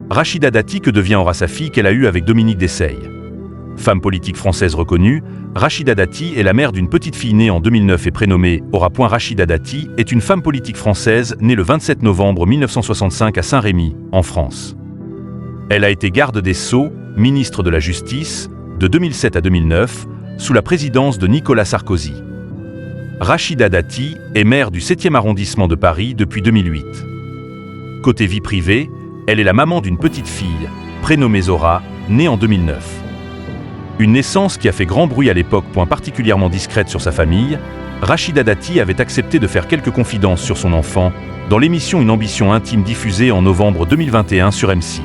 Rachida Dati, que devient Aura, sa fille qu'elle a eue avec Dominique Desseil. Femme politique française reconnue, Rachida Dati est la mère d'une petite fille née en 2009 et prénommée Aura. Rachida Dati est une femme politique française née le 27 novembre 1965 à Saint-Rémy, en France. Elle a été garde des Sceaux, ministre de la Justice, de 2007 à 2009, sous la présidence de Nicolas Sarkozy. Rachida Dati est maire du 7e arrondissement de Paris depuis 2008. Côté vie privée, elle est la maman d'une petite fille, prénommée Zora, née en 2009. Une naissance qui a fait grand bruit à l'époque. Particulièrement discrète sur sa famille, Rachida Dati avait accepté de faire quelques confidences sur son enfant dans l'émission Une ambition intime diffusée en novembre 2021 sur M6.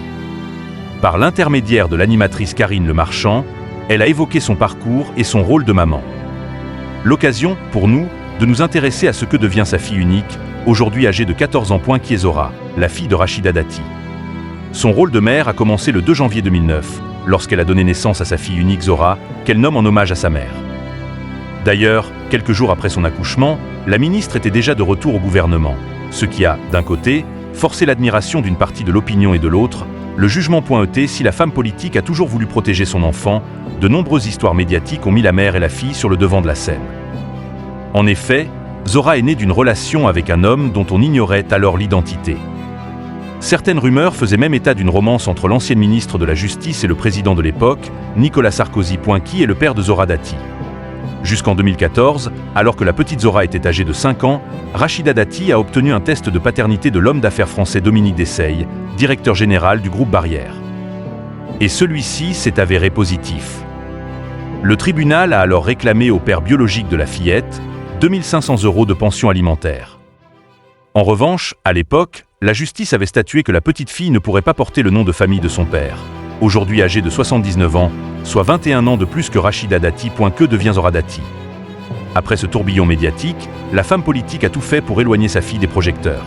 Par l'intermédiaire de l'animatrice Karine Le Marchand, elle a évoqué son parcours et son rôle de maman. L'occasion, pour nous, de nous intéresser à ce que devient sa fille unique, aujourd'hui âgée de 14 ans. Qui est Zora, la fille de Rachida Dati. Son rôle de mère a commencé le 2 janvier 2009, lorsqu'elle a donné naissance à sa fille unique Zora, qu'elle nomme en hommage à sa mère. D'ailleurs, quelques jours après son accouchement, la ministre était déjà de retour au gouvernement, ce qui a, d'un côté, forcé l'admiration d'une partie de l'opinion et de l'autre, le jugement. Si la femme politique a toujours voulu protéger son enfant, de nombreuses histoires médiatiques ont mis la mère et la fille sur le devant de la scène. En effet, Zora est née d'une relation avec un homme dont on ignorait alors l'identité. Certaines rumeurs faisaient même état d'une romance entre l'ancienne ministre de la Justice et le président de l'époque, Nicolas Sarkozy. Qui est le père de Zora Dati. Jusqu'en 2014, alors que la petite Zora était âgée de 5 ans, Rachida Dati a obtenu un test de paternité de l'homme d'affaires français Dominique Desseil, directeur général du groupe Barrière. Et celui-ci s'est avéré positif. Le tribunal a alors réclamé au père biologique de la fillette 2 500 € de pension alimentaire. En revanche, à l'époque, la justice avait statué que la petite fille ne pourrait pas porter le nom de famille de son père, aujourd'hui âgé de 79 ans, soit 21 ans de plus que Rachida Dati. Que devient Zora Dati? Après ce tourbillon médiatique, la femme politique a tout fait pour éloigner sa fille des projecteurs.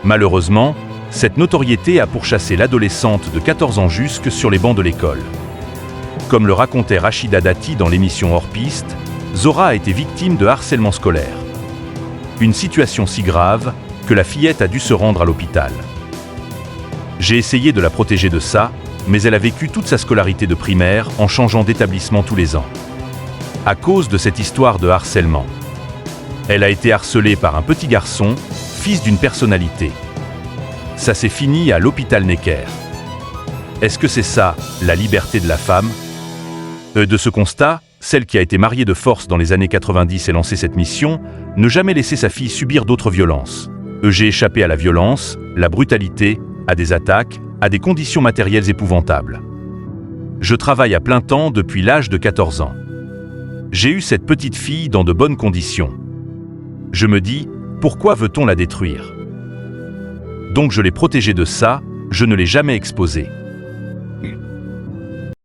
Malheureusement, cette notoriété a pourchassé l'adolescente de 14 ans jusque sur les bancs de l'école. Comme le racontait Rachida Dati dans l'émission Hors Piste, Zora a été victime de harcèlement scolaire. Une situation si grave que la fillette a dû se rendre à l'hôpital. J'ai essayé de la protéger de ça, mais elle a vécu toute sa scolarité de primaire en changeant d'établissement tous les ans. À cause de cette histoire de harcèlement. Elle a été harcelée par un petit garçon, fils d'une personnalité. Ça s'est fini à l'hôpital Necker. Est-ce que c'est ça, la liberté de la femme? De ce constat, celle qui a été mariée de force dans les années 90 et lancé cette mission, ne jamais laisser sa fille subir d'autres violences. J'ai échappé à la violence, la brutalité, à des attaques, à des conditions matérielles épouvantables. Je travaille à plein temps depuis l'âge de 14 ans. J'ai eu cette petite fille dans de bonnes conditions. Je me dis, pourquoi veut-on la détruire? Donc je l'ai protégée de ça, je ne l'ai jamais exposée.